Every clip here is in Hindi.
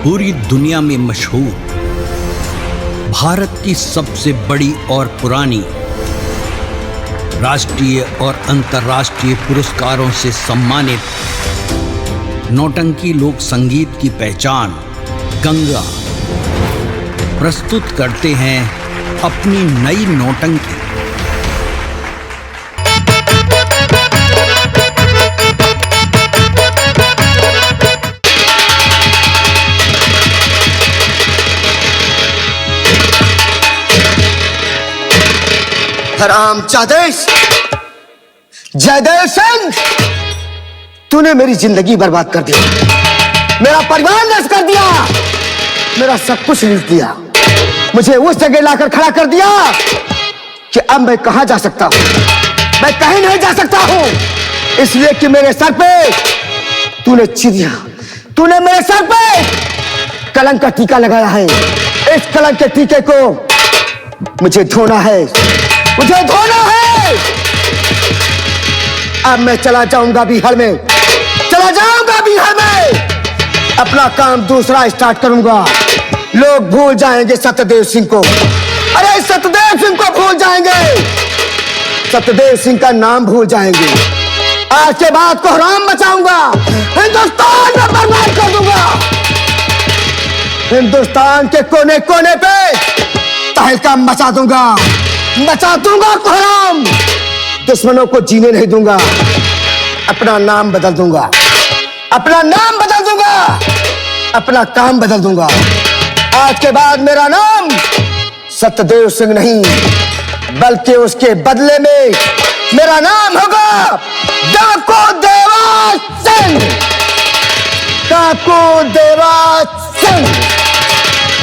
पूरी दुनिया में मशहूर, भारत की सबसे बड़ी और पुरानी, राष्ट्रीय और अंतर्राष्ट्रीय पुरस्कारों से सम्मानित नौटंकी लोक संगीत की पहचान गंगा प्रस्तुत करते हैं अपनी नई नौटंकी। हराम जादेश जयदेव सिंह, तूने मेरी जिंदगी बर्बाद कर दी, मेरा परिवार नष्ट कर दिया, मेरा सब कुछ लूट दिया, मुझे उस जगह लाकर खड़ा कर दिया कि अब मैं कहां जा सकता हूं। मैं कहीं नहीं जा सकता हूं, इसलिए कि मेरे सर पे तूने चिड़िया, तूने मेरे सर पे कलंक का टीका लगाया है। इस कलंक के टीके को मुझे धोना है, मुझे धोना है। अब मैं चला जाऊंगा बिहार में, चला जाऊंगा बिहार में, अपना काम दूसरा स्टार्ट करूंगा। लोग भूल जाएंगे सत्यदेव सिंह को, अरे सत्यदेव सिंह को भूल जाएंगे, सत्यदेव सिंह का नाम भूल जाएंगे। आज के बाद कोहराम मचाऊंगा, हिंदुस्तान में बर्बाद कर दूंगा। हिंदुस्तान के कोने कोने पे तहलका मचा दूंगा, मचा दूंगा कोहराम। दुश्मनों को जीने नहीं दूंगा, अपना नाम बदल दूंगा, अपना नाम बदल दूंगा, अपना काम बदल दूंगा। आज के बाद मेरा नाम सत्यदेव सिंह नहीं, बल्कि उसके बदले में मेरा नाम होगा डाकू देवा सिंह, डाकू देवा सिंह।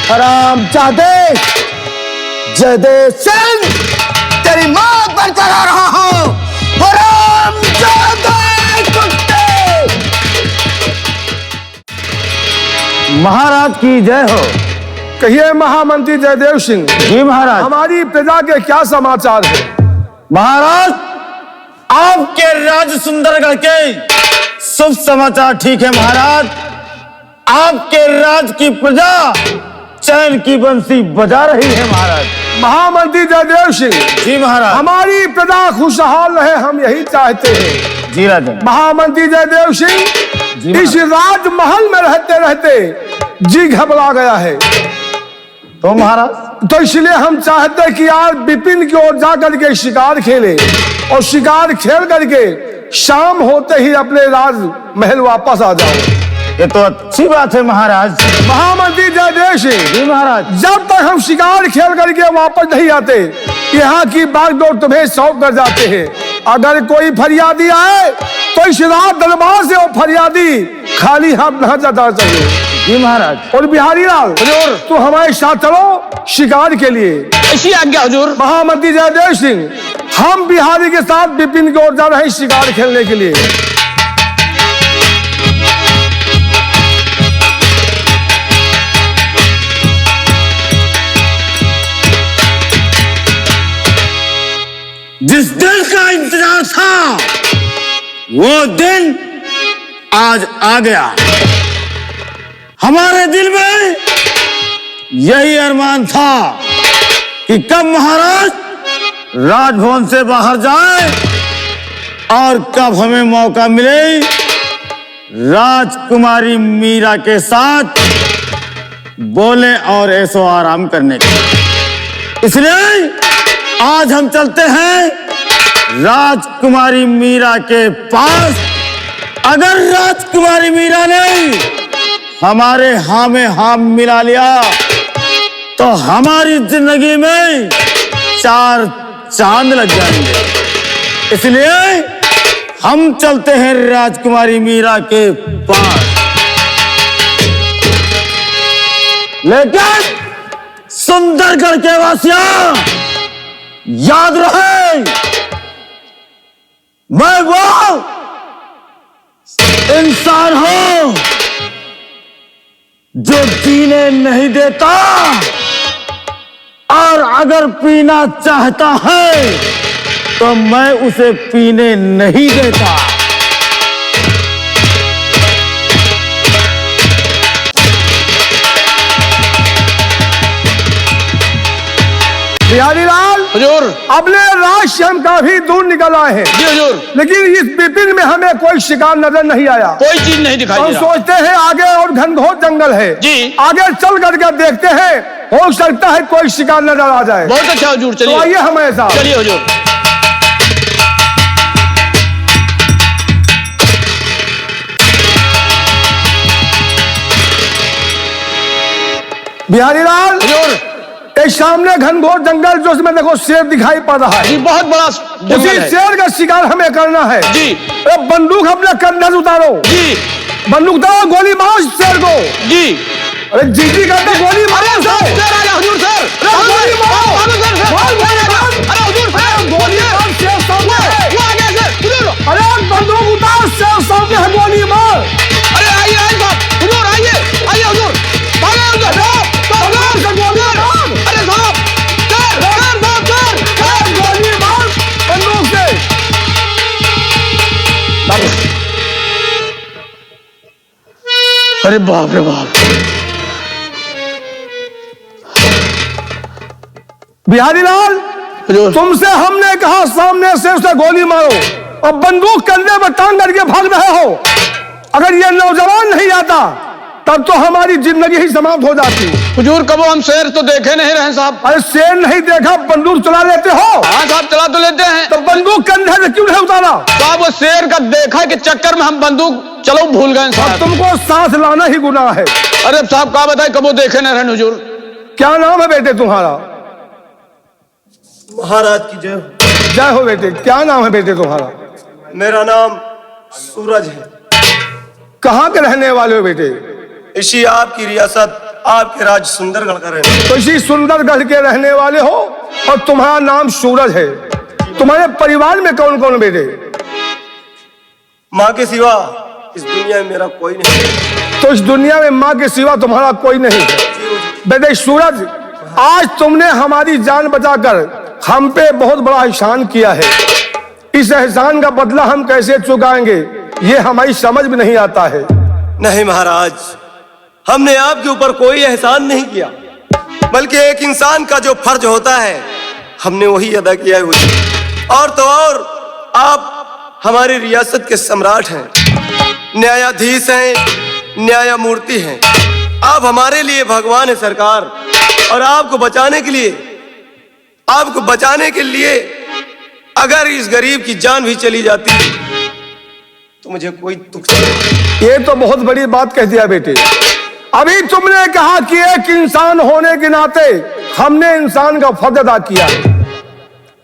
हरामजादे जयदेव सिंह, तेरी मौत बरकरार रहा हूं। हरामजादे कुत्ते। महाराज की जय हो। कहिए महामंत्री जयदेव सिंह। जी महाराज। हमारी प्रजा के क्या समाचार है? महाराज, आपके राज सुंदरगढ़ के शुभ समाचार ठीक है महाराज। आपके राज की प्रजा चैन की बंसी बजा रही है महाराज। महामंत्री जयदेव सिंह। जी महाराज। हमारी प्रजा खुशहाल रहे, हम यही चाहते हैं। जी राजा। महामंत्री जयदेव सिंह, इस राजमहल में रहते रहते जी घबरा गया है, तो महाराज तो इसलिए हम चाहते हैं कि आज विपिन की ओर जाकर के शिकार खेले और शिकार खेल करके शाम होते ही अपने राजमहल वापस आ जाओ। ये तो अच्छी बात है महाराज। महामंत्री जयदेव सिंह। जी महाराज। जब तक हम शिकार खेल करके वापस नहीं आते, यहाँ की बागडोर तुम्हें सौंप कर जाते हैं। अगर कोई फरियादी आए तो इस रात दरबार से वो फरियादी खाली हाथ न जाना चाहिए। जी महाराज। और बिहारी लाल, तू हमारे साथ चलो शिकार के लिए। ऐसी आज्ञा हुजूर। महामंत्री जयदेव सिंह, हम बिहारी के साथ विपिन की ओर जा रहे हैं शिकार खेलने के लिए। जिस दिन का इंतजार था वो दिन आज आ गया। हमारे दिल में यही अरमान था कि कब महाराज राजभवन से बाहर जाए और कब हमें मौका मिले राजकुमारी मीरा के साथ बोले और ऐसो आराम करने के। इसलिए आज हम चलते हैं राजकुमारी मीरा के पास। अगर राजकुमारी मीरा ने हमारे हाँ में हाँ मिला लिया तो हमारी जिंदगी में 4 चांद लग जाएंगे। इसलिए हम चलते हैं राजकुमारी मीरा के पास। लेकिन सुंदरगढ़ के वासियों, याद रहे, मैं वो इंसान हूं जो पीने नहीं देता और अगर पीना चाहता है तो मैं उसे पीने नहीं देता। बिहारी लाल हुजूर। अपने राज से हम काफी दूर निकल आए हैं जी हुजूर। लेकिन इस विपिन में हमें कोई शिकार नजर नहीं आया। कोई चीज नहीं दिखाई हम दे रहा। सोचते हैं आगे और घनघोर जंगल है जी। आगे चल करके देखते हैं हो सकता है कोई शिकार नजर आ जाए। बहुत अच्छा हुजूर, तो चलिए आइए हमारे साथ। चलिए हुजूर। बिहारी लाल हुजूर। एक सामने घनघोर जंगल जो उसमें देखो शेर दिखाई पड़ रहा है। जी बहुत बड़ा उसी जंगल है। शेर का शिकार हमें करना है। जी। अरे बंदूक अपने कंधे से उतारो। जी। बंदूक उतारो, गोली मारो इस शेर को। जी। अरे जी करके गोली मारो उसे। सर आ गया हुजूर, सर। अरे गोली मारो। मारो सर, सर। मार, मार, मार। अरे हुजूर, सर। गोली मार, शेर सामने है। वो आ गया सर, हुजूर। अरे बंदूक उतार, शेर सामने है, गोली मार। अरे आइए आइए साहब, हुजूर आइए आइए हुजूर। भागे हुजूर, बंदूक से गोली मार। अरे साहब, सर सर साहब, सर। अरे गोली मार बंदूक से। अरे बाप रे बाप। बिहारी लाल हुजूर। तुमसे हमने कहा सामने से उसे गोली मारो और बंदूक कंधे पर टांग करके भाग रहे हो। अगर ये नौजवान नहीं आता तब तो हमारी जिंदगी ही समाप्त हो जाती। हुजूर कबो हम शेर तो देखे नहीं रहे साहब। अरे शेर नहीं देखा, बंदूक चला लेते हो। हाँ साहब, चला तो लेते हैं। तो बंदूक कंधे से क्यों नहीं उतारा? साहब वो शेर का देखा के चक्कर में हम बंदूक चलो भूल गए अब साहब। तुमको सांस लाना ही गुनाह है। अरे साहब क्या बताए, कबो देखे नहीं रहे हुजूर। क्या नाम है बेटे तुम्हारा? महाराज की जय हो। जय हो बेटे। क्या नाम है बेटे तुम्हारा? मेरा नाम सूरज है। कहाँ के रहने वाले हो बेटे? इसी आपकी रियासत, आपके राज्य सुंदरगढ़ का रहने। तो इसी सुंदरगढ़ के रहने वाले हो और तुम्हारा नाम सूरज है। तुम्हारे परिवार में कौन कौन बेटे? माँ के सिवा इस दुनिया में मेरा कोई नहीं। तो इस दुनिया में माँ के सिवा तुम्हारा कोई नहीं है। बेटे सूरज, आज तुमने हमारी जान बचाकर हम पे बहुत बड़ा एहसान किया है। इस एहसान का बदला हम कैसे चुकाएंगे ये हमारी समझ में नहीं आता है। नहीं महाराज, हमने आपके ऊपर कोई एहसान नहीं किया, बल्कि एक इंसान का जो फर्ज होता है हमने वही अदा किया है हुजूर। और तो और आप हमारी रियासत के सम्राट हैं, न्यायाधीश हैं, न्यायमूर्ति हैं। आप हमारे लिए भगवान है सरकार। और आपको बचाने के लिए अगर इस गरीब की जान भी चली जाती तो मुझे कोई दुख नहीं। ये तो बहुत बड़ी बात कह दिया बेटे। अभी तुमने कहा कि एक इंसान होने के नाते हमने इंसान का फर्ज अदा किया है।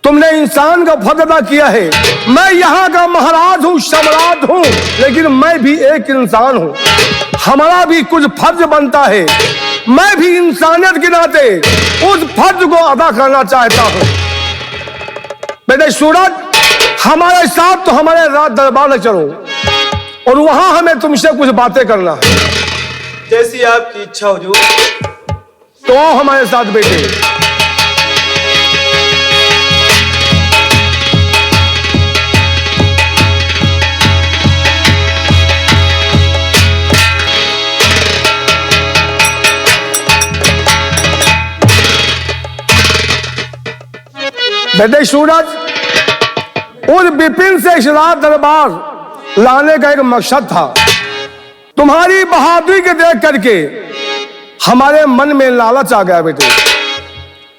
तुमने इंसान का फर्ज अदा किया है। मैं यहाँ का महाराज हूँ, सम्राट हूँ, लेकिन मैं भी एक इंसान हूँ। हमारा भी कुछ फर्ज बनता है। मैं भी इंसानियत के नाते उस फर्ज को अदा करना चाहता हूँ। बेटे सूरज, हमारे साथ तो हमारे राज दरबार में चलो और वहां हमें तुमसे कुछ बातें करना है। जैसी आपकी इच्छा हुजूर। तो आओ हमारे साथ बेटे। बेटे सूरज, उस विपिन से इस राज दरबार लाने का एक मकसद था। तुम्हारी बहादुरी के देख करके हमारे मन में लालच आ गया बेटे।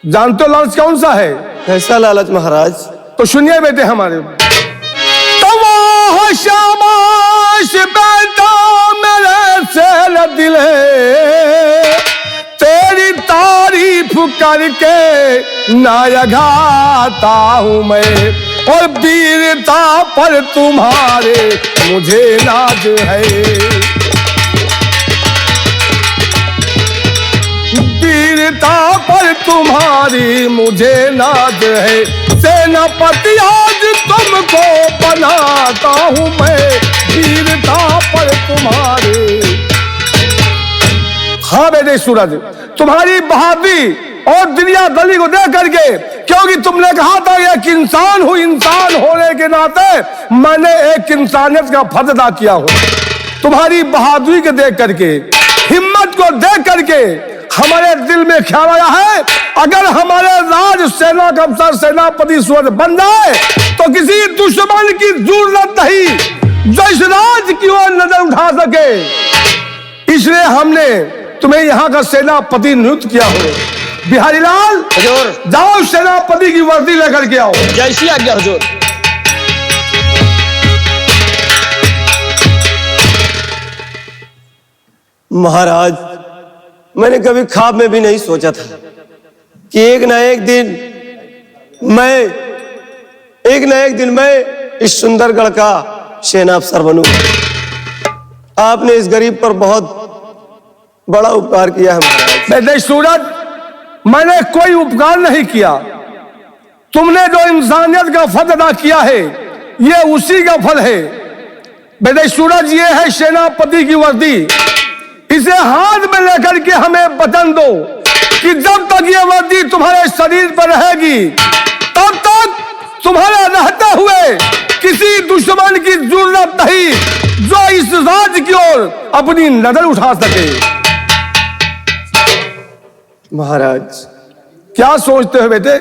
जानते हो लालच कौन सा है? कैसा लालच महाराज? तो सुनिए बेटे हमारे। तवाह शाबाश बेटा मेरे से दिल है, तेरी तारीफ करके ना घाता हूं मैं, और वीरता पर तुम्हारे मुझे नाज है। वीरता पर तुम्हारी मुझे नाज है, सेनापति आज तुमको बनाता हूं मैं, वीरता पर तुम्हारे। हाँ बेटे सूरज, तुम्हारी बहादुरी और दुनियादारी को देख करके, क्योंकि तुमने कहा था एक इंसान हूं, इंसान होने के नाते मैंने एक इंसानियत का फर्ज अदा किया हूं। तुम्हारी बहादुरी को देख करके, हिम्मत को देख करके हमारे दिल में ख्याल आया है, अगर हमारे राज सेना का अफसर सेनापति सूरज बन जाए तो किसी दुश्मन की जरूरत नहीं जो इस राज की ओर नजर उठा सके। इसलिए हमने तुम्हें यहाँ का सेनापति नियुक्त किया हो। बिहारी लाल, हुजूर। जाओ सेनापति की वर्दी लेकर के आओ। जैसी आज्ञा हुजूर। महाराज, मैंने कभी ख्वाब में भी नहीं सोचा था कि एक ना एक दिन मैं इस सुंदरगढ़ का सेना अफसर बनूंगा। आपने इस गरीब पर बहुत बड़ा उपकार किया है महाराज। बेटे सूरज, मैंने कोई उपकार नहीं किया। तुमने जो इंसानियत का फल अदा किया है ये उसी का फल है। बेटे सूरज, ये है सेनापति की वर्दी। इसे हाथ में लेकर के हमें वचन दो कि जब तक ये वर्दी तुम्हारे शरीर पर रहेगी तब तक तुम्हारे रहते हुए किसी दुश्मन की जरूरत नहीं जो इस राज की ओर अपनी नजर उठा सके। महाराज, क्या सोचते हो बेटे?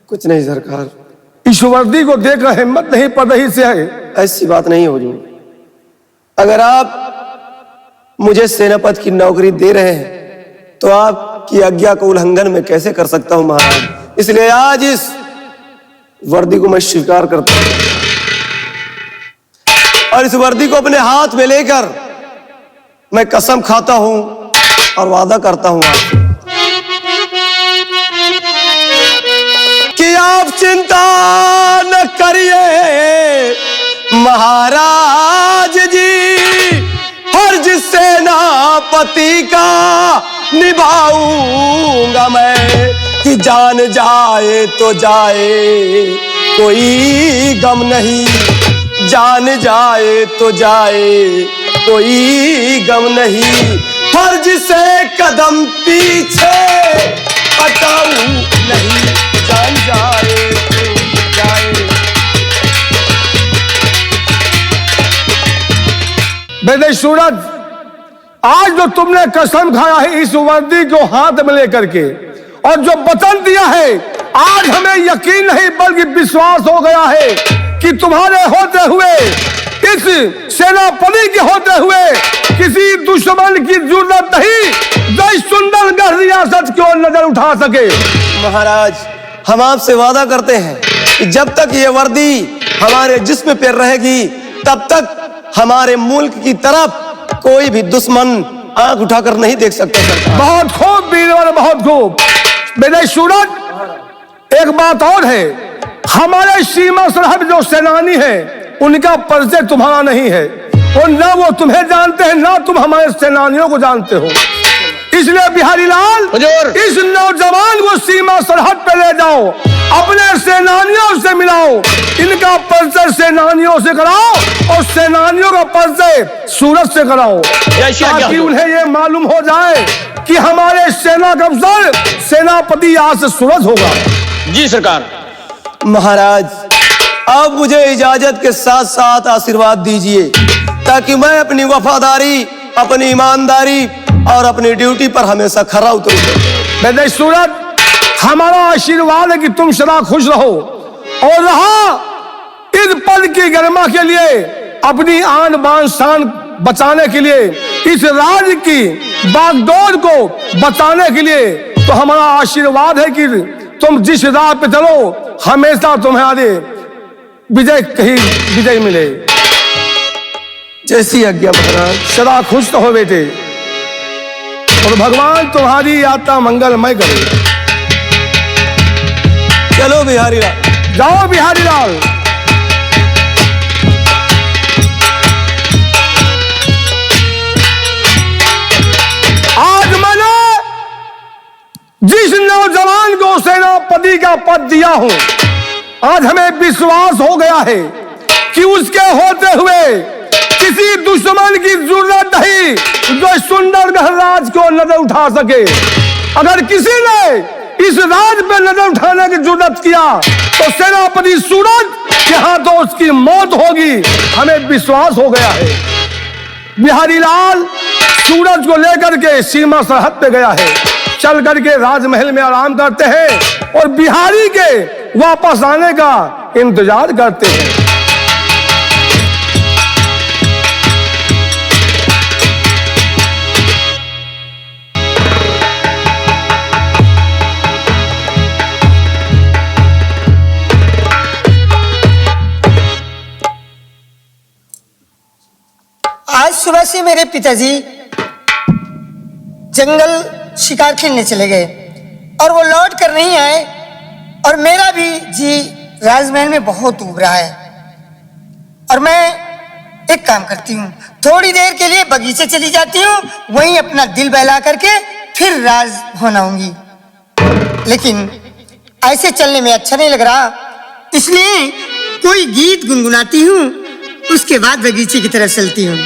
कुछ नहीं सरकार। इस वर्दी को देखकर हिम्मत नहीं पड़ रही से है। ऐसी बात नहीं हो रही। अगर आप मुझे सेनापति की नौकरी दे रहे हैं तो आपकी आज्ञा को उल्लंघन में कैसे कर सकता हूं महाराज। इसलिए आज इस वर्दी को मैं स्वीकार करता हूं और इस वर्दी को अपने हाथ में लेकर मैं कसम खाता हूं और वादा करता हूं आपसे कि आप चिंता न करिए महाराज जी, फर्ज सेनापति का निभाऊंगा मैं। कि जान जाए तो जाए कोई गम नहीं, जान जाए तो जाए कोई गम नहीं, फर्ज से कदम पीछे हटाऊं नहीं, जान जाए तो जाए। बेटे सूरज, आज जो तुमने कसम खाया है इस वर्दी को हाथ में लेकर के और जो वचन दिया है, आज हमें यकीन नहीं बल्कि विश्वास हो गया है कि तुम्हारे होते हुए, इस सेनापति के होते हुए किसी दुश्मन की जरूरत नहीं जो इस सुंदरगढ़ रियासत की ओर नजर उठा सके। महाराज, हम आपसे वादा करते हैं कि जब तक ये वर्दी हमारे जिस्म पर रहेगी तब तक हमारे मुल्क की तरफ कोई भी दुश्मन आंख उठाकर नहीं देख सकता सरकार। बहुत खूब वीरवर, बहुत खूब। बेटे सूरज, एक बात और है, हमारे सीमा सरहद जो सेनानी है उनका परिचय तुम्हारा नहीं है और न वो तुम्हें जानते हैं ना तुम हमारे सेनानियों को जानते हो। इसलिए बिहारी लाल, हुजूर। इस नौजवान को सीमा सरहद पे ले जाओ, अपने सेनानियों से मिलाओ, इनका परिचय सेनानियों से कराओ और सेनानियों का परिचय सूरज से कराओ, ताकि उन्हें ये मालूम हो जाए कि हमारे सेना का अफसर सेनापति आज से सूरज होगा। जी सरकार। महाराज, अब मुझे इजाजत के साथ साथ आशीर्वाद दीजिए ताकि मैं अपनी वफादारी, अपनी ईमानदारी और अपनी ड्यूटी पर हमेशा खरा उतरूं। बेटे सूरज, हमारा आशीर्वाद है कि तुम सदा खुश रहो और रहा इस पद की गरिमा के लिए, अपनी आन बान शान बचाने के लिए, इस राज्य की बागडोर को बचाने के लिए, तो हमारा आशीर्वाद है कि तुम जिस राह पे चलो हमेशा तुम्हारे विजय कहीं विजय मिले। जैसी आज्ञा महाराज। सदा खुश रहो बेटे और भगवान तुम्हारी यात्रा मंगलमय करे। चलो बिहारी लाल। जाओ बिहारी लाल। आज मैंने जिस नौजवान को सेनापति का पद दिया हूं, आज हमें विश्वास हो गया है कि उसके होते हुए किसी दुश्मन की जरूरत नहीं जो सुंदरगढ़ राज को नजर उठा सके। अगर किसी ने इस राज पे नजर उठाने की जरूरत किया तो सेनापति सूरज के हाथों उसकी मौत होगी, हमें विश्वास हो गया है। बिहारी लाल, सूरज को लेकर के सीमा सरहद पे गया है। चल करके राजमहल में आराम करते हैं और बिहारी के वापस आने का इंतजार करते हैं। आज सुबह से मेरे पिताजी जंगल शिकार खेलने चले गए और वो लौट कर नहीं आए और मेरा भी जी राजमहल में बहुत उब रहा है। और मैं एक काम करती हूँ, थोड़ी देर के लिए बगीचे चली जाती हूँ, वहीं अपना दिल बहला करके फिर राजभवन आऊंगी। लेकिन ऐसे चलने में अच्छा नहीं लग रहा, इसलिए कोई गीत गुनगुनाती हूँ, उसके बाद बगीचे की तरफ चलती हूँ।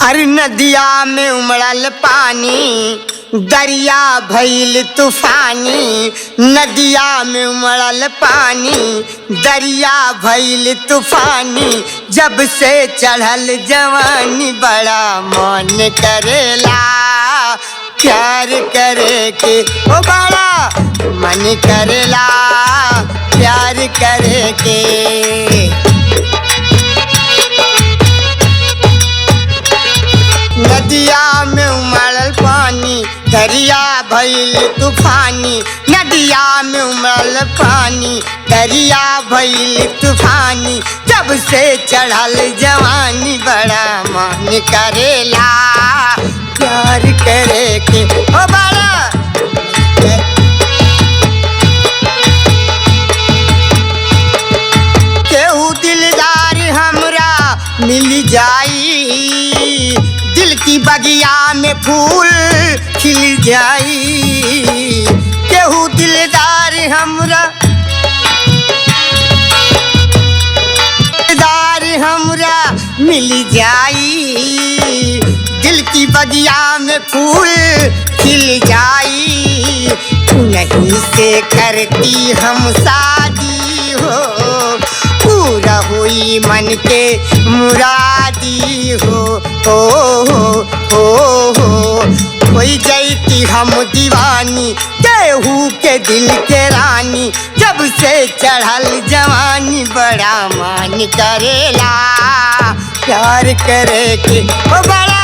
अरे नदिया में उमड़ल पानी, दरिया भइल तूफानी। नदिया में उमड़ल पानी, दरिया भइल तूफानी। जब से चढ़ल जवानी बड़ा मन करेला प्यार करे के, ओ बड़ा मन करेला प्यार करे के। नदिया में उमड़ल पानी, दरिया भइल तूफानी। नदिया में उमड़ल पानी, दरिया भइल तूफानी। जब से चढ़ल जवानी बड़ा मन करेला प्यार करे के, ओ बड़ा केहू दिलदार हमरा मिल जाई, दिल की बगिया में फूल खिल जाई। केहू दिलदार हमरा मिल जाई, दिल की बगिया में फूल खिल जाई। नहीं से करती हम शादी हो, पूरा हुई मन के मुरादी हो। कोई जैती हम दीवानी, केहू के दिल के रानी। जब से चढ़ल जवानी बड़ा मान करेला प्यार करे के, ओ बड़ा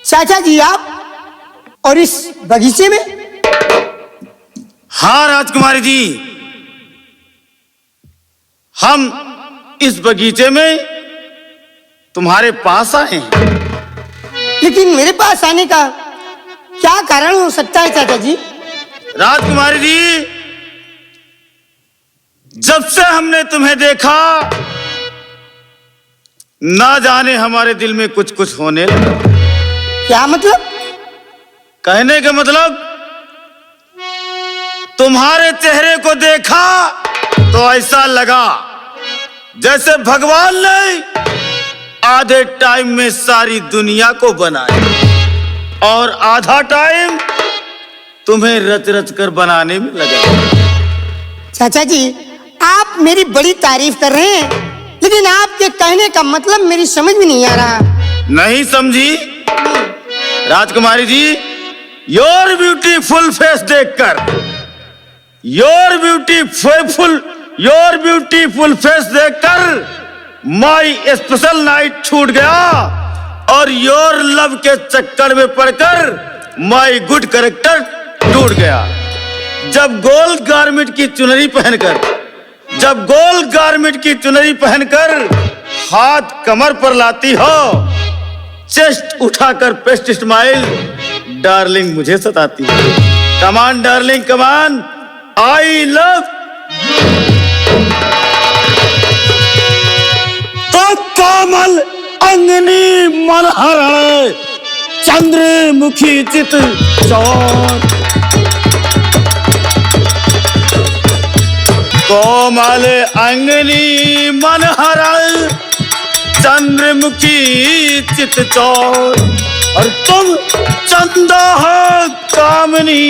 चाचा जी आप और इस बगीचे में? हाँ राजकुमारी जी, हम इस बगीचे में तुम्हारे पास आए हैं। लेकिन मेरे पास आने का क्या कारण हो सकता है चाचा जी? राजकुमारी जी, जब से हमने तुम्हें देखा ना जाने हमारे दिल में कुछ कुछ होने लगा। क्या मतलब? कहने का मतलब, तुम्हारे चेहरे को देखा तो ऐसा लगा जैसे भगवान ने आधे टाइम में सारी दुनिया को बनाया और आधा टाइम तुम्हें रच रच कर बनाने में लगा। चाचा जी, आप मेरी बड़ी तारीफ कर रहे हैं, लेकिन आपके कहने का मतलब मेरी समझ में नहीं आ रहा। नहीं समझी? राजकुमारी जी, योर ब्यूटीफुल फेस देखकर, योर ब्यूटीफुल फेस देखकर माई स्पेशल नाइट छूट गया और योर लव के चक्कर में पड़कर माई गुड कैरेक्टर टूट गया। जब गोल्ड गारमेंट की चुनरी पहनकर हाथ कमर पर लाती हो, चेस्ट उठाकर पेस्ट स्माइल डार्लिंग मुझे सताती है। कमान डार्लिंग कमान, आई लव। तो कोमल अंगनी मलहर चंद्रमुखी चित चौर। कोमल अंगनी मनहरा चंद्रमुखी चित चौर। और तुम चंदा हो कामनी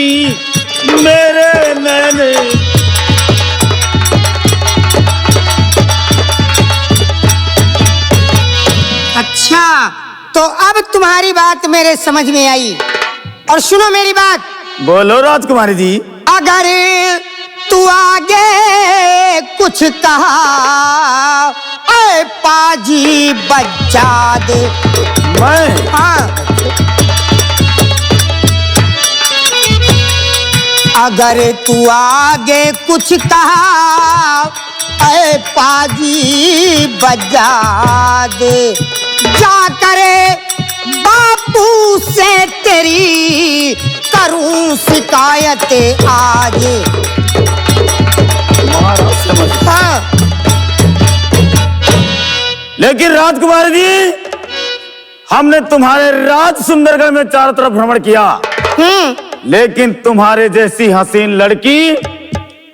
मेरे नैने। अच्छा, तो अब तुम्हारी बात मेरे समझ में आई। और सुनो मेरी बात। बोलो राजकुमारी जी। अगर तू आगे कुछ कहा ऐ पाजी बच्चा दे। मैं हाँ, अगर तू आगे कुछ कहा ऐ पाजी बजा दे। जा करे बापू से तेरी करूं शिकायत आज। हाँ। लेकिन राजकुमारी जी, हमने तुम्हारे राज सुंदरगढ़ में चारों तरफ भ्रमण किया, लेकिन तुम्हारे जैसी हसीन लड़की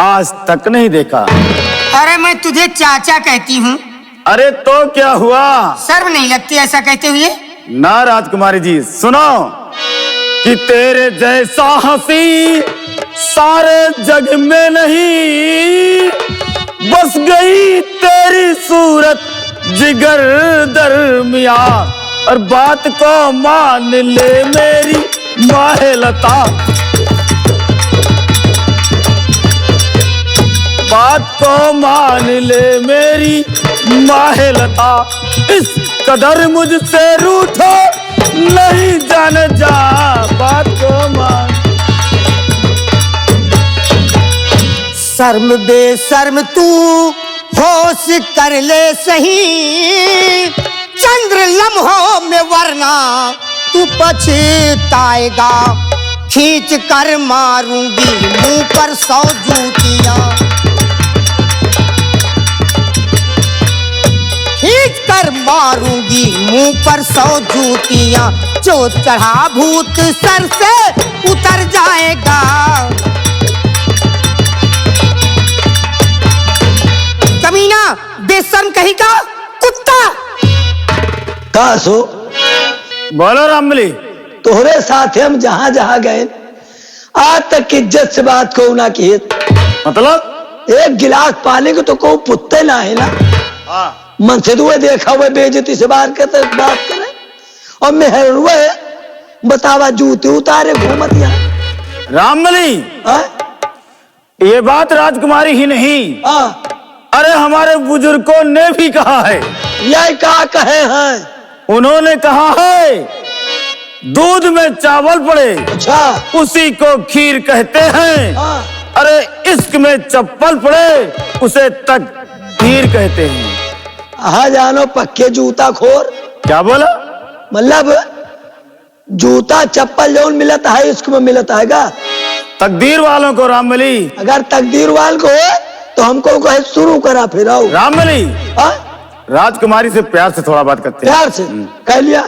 आज तक नहीं देखा। अरे मैं तुझे चाचा कहती हूँ। अरे तो क्या हुआ? शर्म नहीं लगती ऐसा कहते हुए? ना राजकुमारी जी, सुनो कि तेरे जैसा हंसी सारे जग में नहीं। बस गई तेरी सूरत जिगर दरमिया। और बात को मान ले मेरी माहेलता। बात को मान ले मेरी माहेलता। इस कदर मुझसे रूठो नहीं जाने जा। बात को मान। शर्म बेशर्म तू होश कर ले सही। चंद्र लम्हों में वरना तू पछताएगा। खींच कर मारूंगी मुंह पर 100 जूतियां। खींच कर मारूंगी मुंह पर 100 जूतियां। जो चढ़ा भूत सर से उतर जाएगा। कमीना, बेशर्म कहीं का कुत्ता। का सो बोलो रामबली। तोहरे साथ हम जहां जहां गए आज तक इज्जत से बात को ना की। मतलब एक गिलास पानी को तो को पुत्ते ना है ना। मन से दुए देखा हुए बेइज्जती से बात करे। और मेहर हुए बतावा जूते उतारे घूमत यहाँ। रामबली, ये बात राजकुमारी ही नहीं, अरे हमारे बुजुर्गों ने भी कहा है। यही कहा कहे हैं। उन्होंने कहा है दूध में चावल पड़े अच्छा, उसी को खीर कहते हैं। अरे इश्क में चप्पल पड़े उसे तकदीर कहते हैं। हाँ जानो पक्के जूता खोर। क्या बोला? मतलब जूता चप्पल जौन मिलता है इसको में मिलता है। तकदीर वालों को रामबली। अगर तकदीर वाल को है तो हमको कहे शुरू करा फिर आओ। रामबली, राजकुमारी से प्यार से थोड़ा बात करते हैं। प्यार से कह लिया।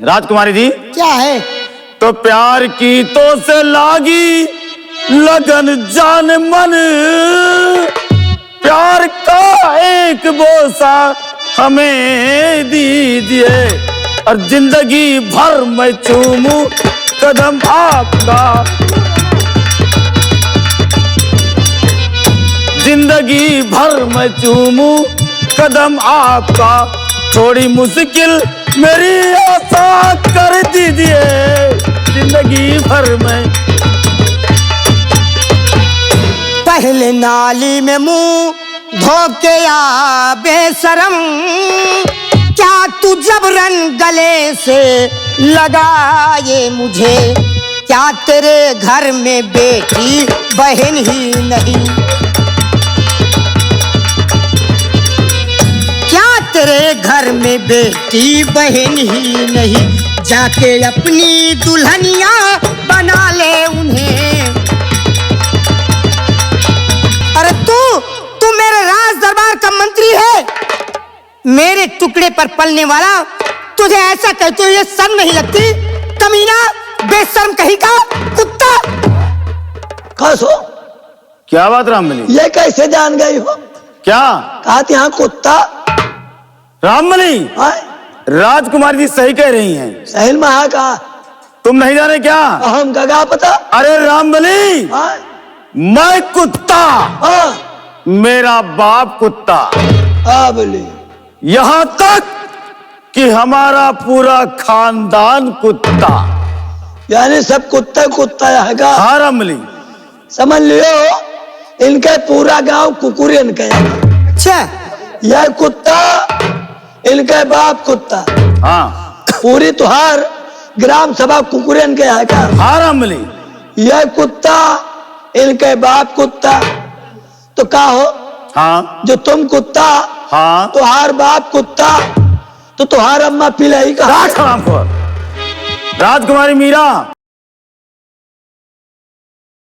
राजकुमारी जी, क्या है? तो प्यार की तो से लागी लगन जान मन। प्यार का एक बोसा हमें दीजिए। और जिंदगी भर मैं चूमूं कदम आपका। जिंदगी भर मैं चूमूं कदम आपका। थोड़ी मुश्किल मेरी आसान कर दीजिए। जिंदगी भर में पहले नाली में मुंह धोके आ बेशरम। क्या तू जबरन गले से लगाए मुझे। क्या तेरे घर में बेटी बहन ही नहीं। क्या तेरे घर में बेटी बहन ही नहीं। जाके अपनी दुल्हनिया बना ले उन्हें। अरे तू मेरे राज दरबार का मंत्री है। मेरे टुकड़े पर पलने वाला तुझे ऐसा कहते हुए शर्म नहीं लगती? कमीना, बेशर्म कहीं का कुत्ता। कसो क्या बात रामबली? ये कैसे जान गई हो? क्या कहा यहाँ कुत्ता? रामबली, हाँ? राजकुमारी जी सही कह रही हैं। सहल महा का तुम नहीं जाने क्या? हम का पता? अरे रामबली, हाँ? मैं कुत्ता, हाँ? मेरा बाप कुत्ता, हाँ बोली। यहाँ तक कि हमारा पूरा खानदान कुत्ता। यानी सब कुत्ता कुत्ता है का? हाँ रामबली, समझ लियो इनके पूरा गांव कुकुरियन का है। अच्छा, यह कुत्ता इनके बाप कुत्ता, हाँ पूरी तुहार ग्राम सभा कुकुरियन के है का? हाँ रामबली, यह कुत्ता इनके बाप कुत्ता। तो का हो हाँ जो तुम कुत्ता, हाँ। तुहार बाप कुत्ता, तो तुहार अम्मा पिलाई का? राजकुमारी मीरा,